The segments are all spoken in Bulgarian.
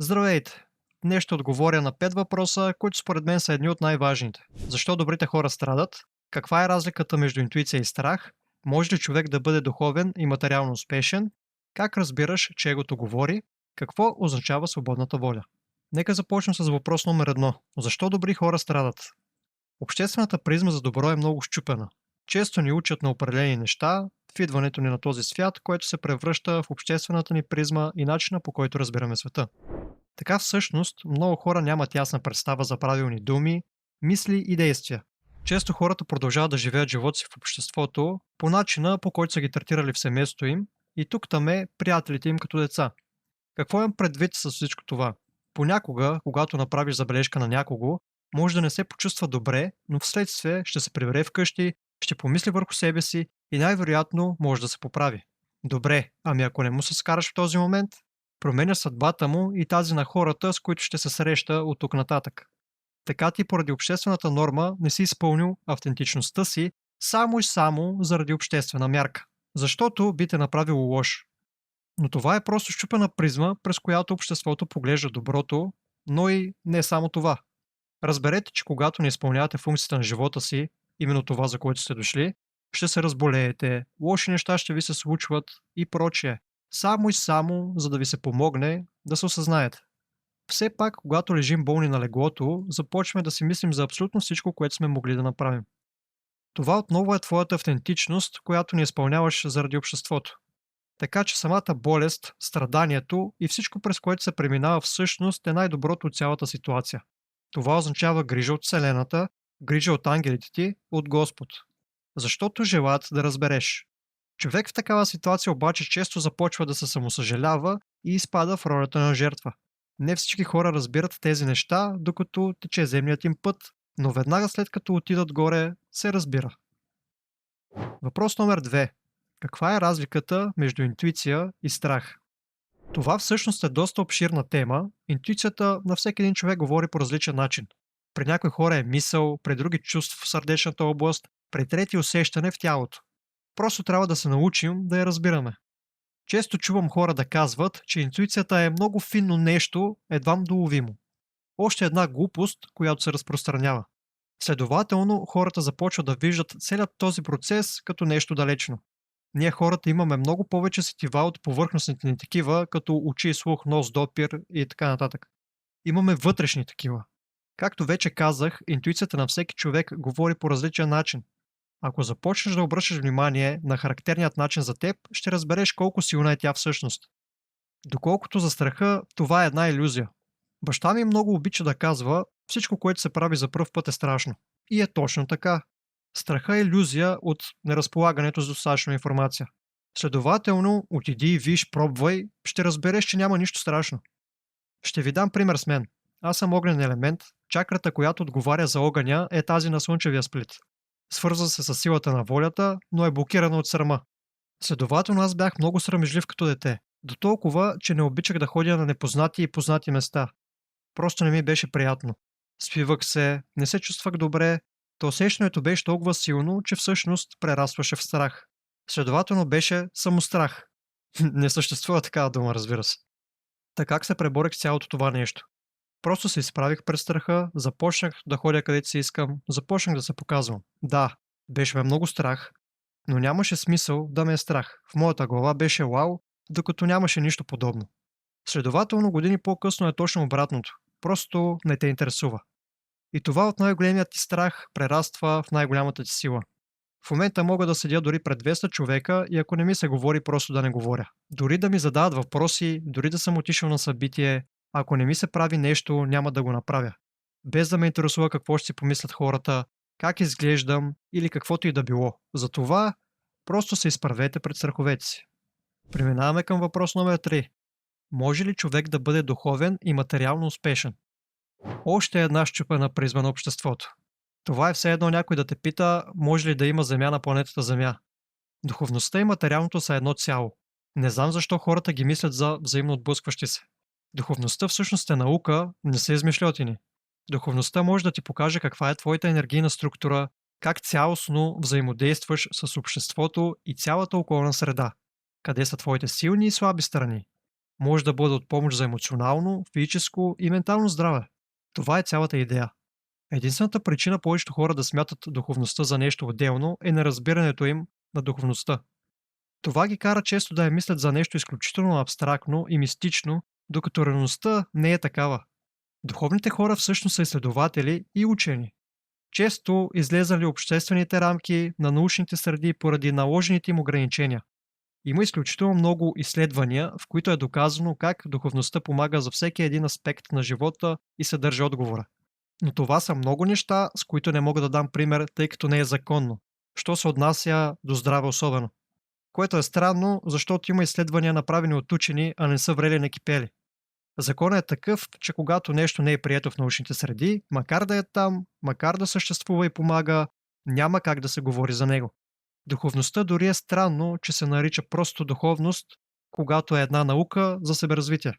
Здравейте! Днес ще отговоря на 5 въпроса, които според мен са едни от най-важните. Защо добрите хора страдат? Каква е разликата между интуиция и страх? Може ли човек да бъде духовен и материално успешен? Как разбираш, че егото говори? Какво означава свободната воля? Нека започнем с въпрос номер 1. Защо добри хора страдат? Обществената призма за добро е много счупена. Често ни учат на определени неща в идването ни на този свят, което се превръща в обществената ни призма и начина, по който разбираме света. Така всъщност много хора нямат ясна представа за правилни думи, мисли и действия. Често хората продължават да живеят живота си в обществото по начина, по който са ги третирали в семейството им и тук-там приятелите им като деца. Какво имам предвид с всичко това? Понякога, когато направиш забележка на някого, може да не се почувства добре, но вследствие ще се прибере вкъщи, ще помисли върху себе си и най-вероятно може да се поправи. Добре, ами ако не му се скараш в този момент, променя съдбата му и тази на хората, с които ще се среща от тук нататък. Така ти поради обществената норма не си изпълнил автентичността си само и само заради обществена мярка. Защото би те направило лош. Но това е просто щупена призма, през която обществото поглежда доброто, но и не само това. Разберете, че когато не изпълнявате функцията на живота си, именно това, за което сте дошли, ще се разболеете, лоши неща ще ви се случват и прочее. Само и само, за да ви се помогне да се осъзнаете. Все пак, когато лежим болни на леглото, започваме да си мислим за абсолютно всичко, което сме могли да направим. Това отново е твоята автентичност, която не изпълняваш заради обществото. Така че самата болест, страданието и всичко, през което се преминава всъщност е най-доброто от цялата ситуация. Това означава грижа от Вселената, грижа от ангелите ти, от Господ. Защото желаят да разбереш. Човек в такава ситуация обаче често започва да се самосъжалява и изпада в ролята на жертва. Не всички хора разбират тези неща, докато тече земният им път, но веднага след като отидат горе, се разбира. Въпрос номер 2. Каква е разликата между интуиция и страх? Това всъщност е доста обширна тема. Интуицията на всеки един човек говори по различен начин. При някои хора е мисъл, при други чувств в сърдечната област, при трети усещане в тялото. Просто трябва да се научим да я разбираме. Често чувам хора да казват, че интуицията е много финно нещо, едвам доловимо. Още една глупост, която се разпространява. Следователно, хората започват да виждат целият този процес като нещо далечно. Ние хората имаме много повече сетива от повърхностните ни такива, като очи, слух, нос, допир и така нататък. Имаме вътрешни такива. Както вече казах, интуицията на всеки човек говори по различен начин. Ако започнеш да обръщаш внимание на характерният начин за теб, ще разбереш колко силна е тя всъщност. Доколкото за страха, това е една илюзия. Баща ми много обича да казва, всичко, което се прави за пръв път е страшно. И е точно така. Страха е илюзия от неразполагането с достатъчно информация. Следователно, отиди, виж, пробвай, ще разбереш, че няма нищо страшно. Ще ви дам пример с мен. Аз съм огнен елемент, чакрата, която отговаря за огъня, е тази на слънчевия сплит. Свързва се с силата на волята, но е блокирана от срама. Следователно аз бях много срамежлив като дете. До толкова, че не обичах да ходя на непознати и познати места. Просто не ми беше приятно. Свивах се, не се чувствах добре, то усещането беше толкова силно, че всъщност прерастваше в страх. Следователно беше самострах. Не съществува такава дума, разбира се. Така как се преборих с цялото това нещо? Просто се изправих пред страха, започнах да ходя където си искам, започнах да се показвам. Да, беше ме много страх, но нямаше смисъл да ме е страх. В моята глава беше вау, докато нямаше нищо подобно. Следователно, години по-късно е точно обратното. Просто не те интересува. И това от най-големият ти страх прераства в най-голямата ти сила. В момента мога да седя дори пред 200 човека и ако не ми се говори, просто да не говоря. Дори да ми задават въпроси, дори да съм отишъл на събитие, ако не ми се прави нещо, няма да го направя. Без да ме интересува какво ще си помислят хората, как изглеждам или каквото и да било. Затова просто се изправете пред страховете си. Преминаваме към въпрос номер 3. Може ли човек да бъде духовен и материално успешен? Още една счупена призма на обществото. Това е все едно някой да те пита, може ли да има земя на планетата Земя. Духовността и материалното са едно цяло. Не знам защо хората ги мислят за взаимно отблъскващи се. Духовността всъщност е наука, не са измишльотини. Духовността може да ти покаже каква е твоята енергийна структура, как цялостно взаимодействаш с обществото и цялата околна среда. Къде са твоите силни и слаби страни. Може да бъде от помощ за емоционално, физическо и ментално здраве. Това е цялата идея. Единствената причина повечето хора да смятат духовността за нещо отделно е неразбирането им на духовността. Това ги кара често да я мислят за нещо изключително абстрактно и мистично, докато реалността не е такава. Духовните хора всъщност са изследователи и учени. Често излезали обществените рамки на научните среди поради наложените им ограничения. Има изключително много изследвания, в които е доказано как духовността помага за всеки един аспект на живота и съдържа отговора. Но това са много неща, с които не мога да дам пример, тъй като не е законно. Що се отнася до здраве особено. Което е странно, защото има изследвания направени от учени, а не са врели на кипели. Законът е такъв, че когато нещо не е прието в научните среди, макар да е там, макар да съществува и помага, няма как да се говори за него. Духовността дори е странно, че се нарича просто духовност, когато е една наука за себеразвитие.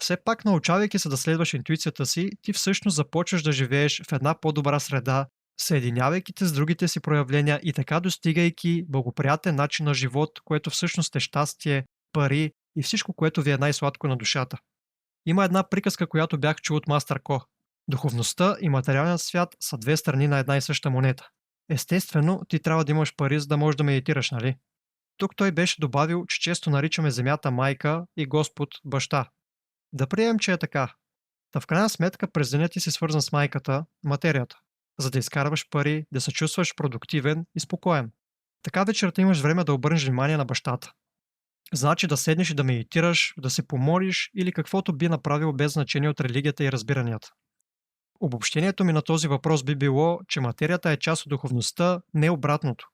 Все пак, научавайки се да следваш интуицията си, ти всъщност започваш да живееш в една по-добра среда, съединявайки те с другите си проявления и така достигайки благоприятен начин на живот, което всъщност е щастие, пари и всичко, което ви е най-сладко на душата. Има една приказка, която бях чул от Мастер Ко. Духовността и материалният свят са две страни на една и съща монета. Естествено, ти трябва да имаш пари, за да можеш да медитираш, нали? Тук той беше добавил, че често наричаме Земята майка и Господ баща. Да приемем, че е така. Та в крайна сметка през деня ти си свързан с майката, материята, за да изкарваш пари, да се чувстваш продуктивен и спокоен. Така вечерта имаш време да обърнеш внимание на бащата. Значи да седнеш и да медитираш, да се помолиш или каквото би направил без значение от религията и разбиранията. Обобщението ми на този въпрос би било, че материята е част от духовността, не обратното.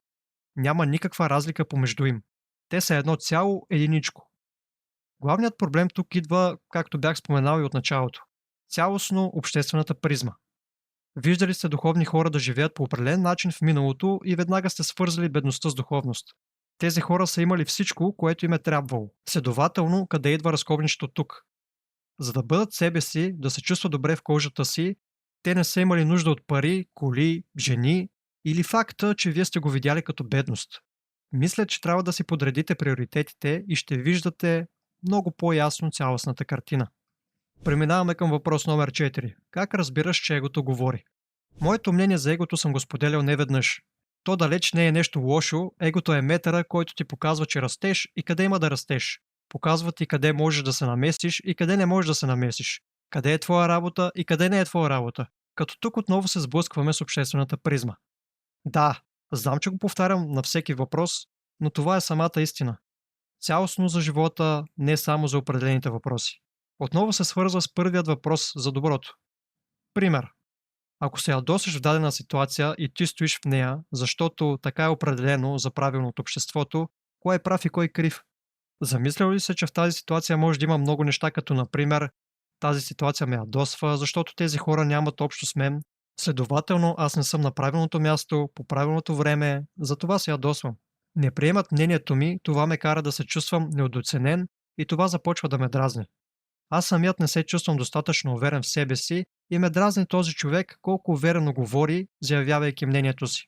Няма никаква разлика помежду им. Те са едно цяло единичко. Главният проблем тук идва, както бях споменал и от началото. Цялостно обществената призма. Виждали сте духовни хора да живеят по определен начин в миналото и веднага сте свързали бедността с духовност. Тези хора са имали всичко, което им е трябвало. Следователно, къде идва разковничето тук? За да бъдат себе си, да се чувстват добре в кожата си, те не са имали нужда от пари, коли, жени или факта, че вие сте го видяли като бедност. Мисля, че трябва да си подредите приоритетите и ще виждате много по-ясно цялостната картина. Преминаваме към въпрос номер 4. Как разбираш, че егото говори? Моето мнение за егото съм го споделял неведнъж. То далеч не е нещо лошо, егото е метъра, който ти показва, че растеш и къде има да растеш. Показва ти къде можеш да се намесиш и къде не можеш да се намесиш. Къде е твоя работа и къде не е твоя работа. Като тук отново се сблъскваме с обществената призма. Да, знам, че го повтарям на всеки въпрос, но това е самата истина. Цялостно за живота, не само за определените въпроси. Отново се свързва с първият въпрос за доброто. Пример. Ако се ядосаш в дадена ситуация и ти стоиш в нея, защото така е определено за правилно от обществото, кой е прав и кой крив? Замислял ли се, че в тази ситуация може да има много неща, като например тази ситуация ме ядосва, защото тези хора нямат общо с мен, следователно аз не съм на правилното място, по правилното време, затова се ядосвам. Не приемат мнението ми, това ме кара да се чувствам неудоценен и това започва да ме дразни. Аз самият не се чувствам достатъчно уверен в себе си и ме дразни този човек колко уверено говори, заявявайки мнението си.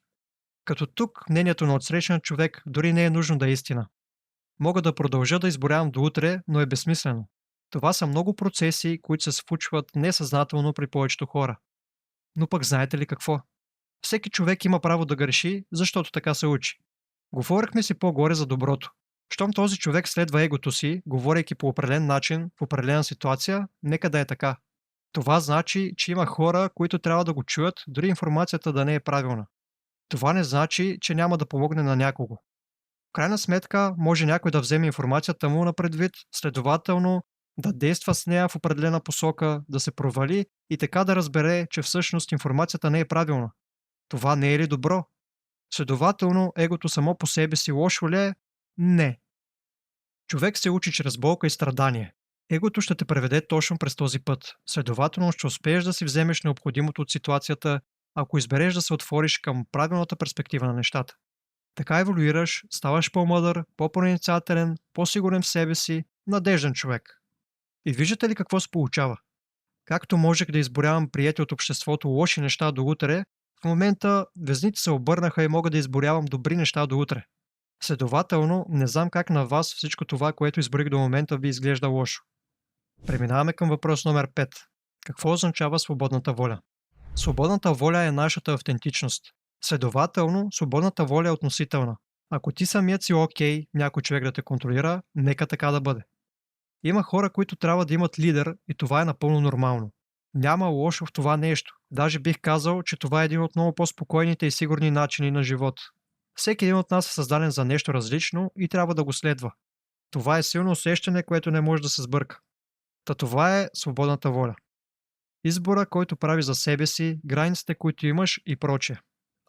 Като тук мнението на отсрещен човек дори не е нужно да е истина. Мога да продължа да изборявам до утре, но е безсмислено. Това са много процеси, които се случват несъзнателно при повечето хора. Но пък знаете ли какво? Всеки човек има право да греши, защото така се учи. Говорихме си по-горе за доброто. Щом този човек следва егото си, говорейки по определен начин, в определена ситуация, нека да е така. Това значи, че има хора, които трябва да го чуят, дори информацията да не е правилна. Това не значи, че няма да помогне на някого. В крайна сметка, може някой да вземе информацията му на предвид, следователно да действа с нея в определена посока, да се провали и така да разбере, че всъщност информацията не е правилна. Това не е ли добро? Следователно, егото само по себе си лошо ли е? Не. Човек се учи чрез болка и страдание. Егото ще те преведе точно през този път. Следователно ще успееш да си вземеш необходимото от ситуацията, ако избереш да се отвориш към правилната перспектива на нещата. Така еволюираш, ставаш по-мъдър, по-проницателен, по-сигурен в себе си, надежден човек. И виждате ли какво се получава? Както можех да изборявам приети от обществото лоши неща до утре, в момента везните се обърнаха и мога да изборявам добри неща до утре. Следователно, не знам как на вас всичко това, което изброих до момента, ви изглежда лошо. Преминаваме към въпрос номер 5. Какво означава свободната воля? Свободната воля е нашата автентичност. Следователно, свободната воля е относителна. Ако ти самият си окей, някой човек да те контролира, нека така да бъде. Има хора, които трябва да имат лидер и това е напълно нормално. Няма лошо в това нещо. Даже бих казал, че това е един от много по-спокойните и сигурни начини на живот. Всеки един от нас е създаден за нещо различно и трябва да го следва. Това е силно усещане, което не може да се сбърка. Та това е свободната воля. Избора, който прави за себе си, границите, които имаш и прочее.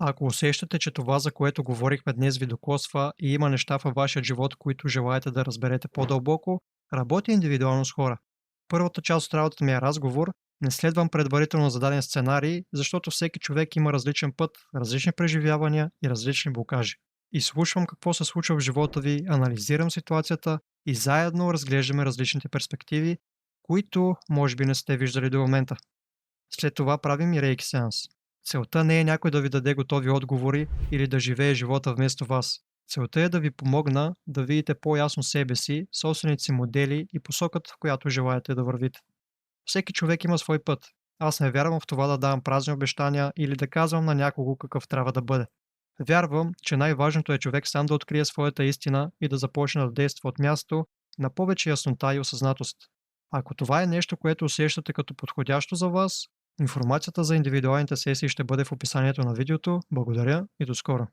А ако усещате, че това, за което говорихме днес, ви докосва и има неща във вашия живот, които желаете да разберете по-дълбоко, работя индивидуално с хора. Първата част от работата ми е разговор, не следвам предварително зададен сценарий, защото всеки човек има различен път, различни преживявания и различни блокажи. И слушам какво се случва в живота ви, анализирам ситуацията и заедно разглеждаме различните перспективи, които може би не сте виждали до момента. След това правим и рейки сеанс. Целта не е някой да ви даде готови отговори или да живее живота вместо вас. Целта е да ви помогна да видите по-ясно себе си, собствените си модели и посоката, в която желаете да вървите. Всеки човек има свой път. Аз не вярвам в това да давам празни обещания или да казвам на някого какъв трябва да бъде. Вярвам, че най-важното е човек сам да открие своята истина и да започне да действа от място на повече яснота и осъзнатост. Ако това е нещо, което усещате като подходящо за вас, информацията за индивидуалните сесии ще бъде в описанието на видеото. Благодаря и до скоро!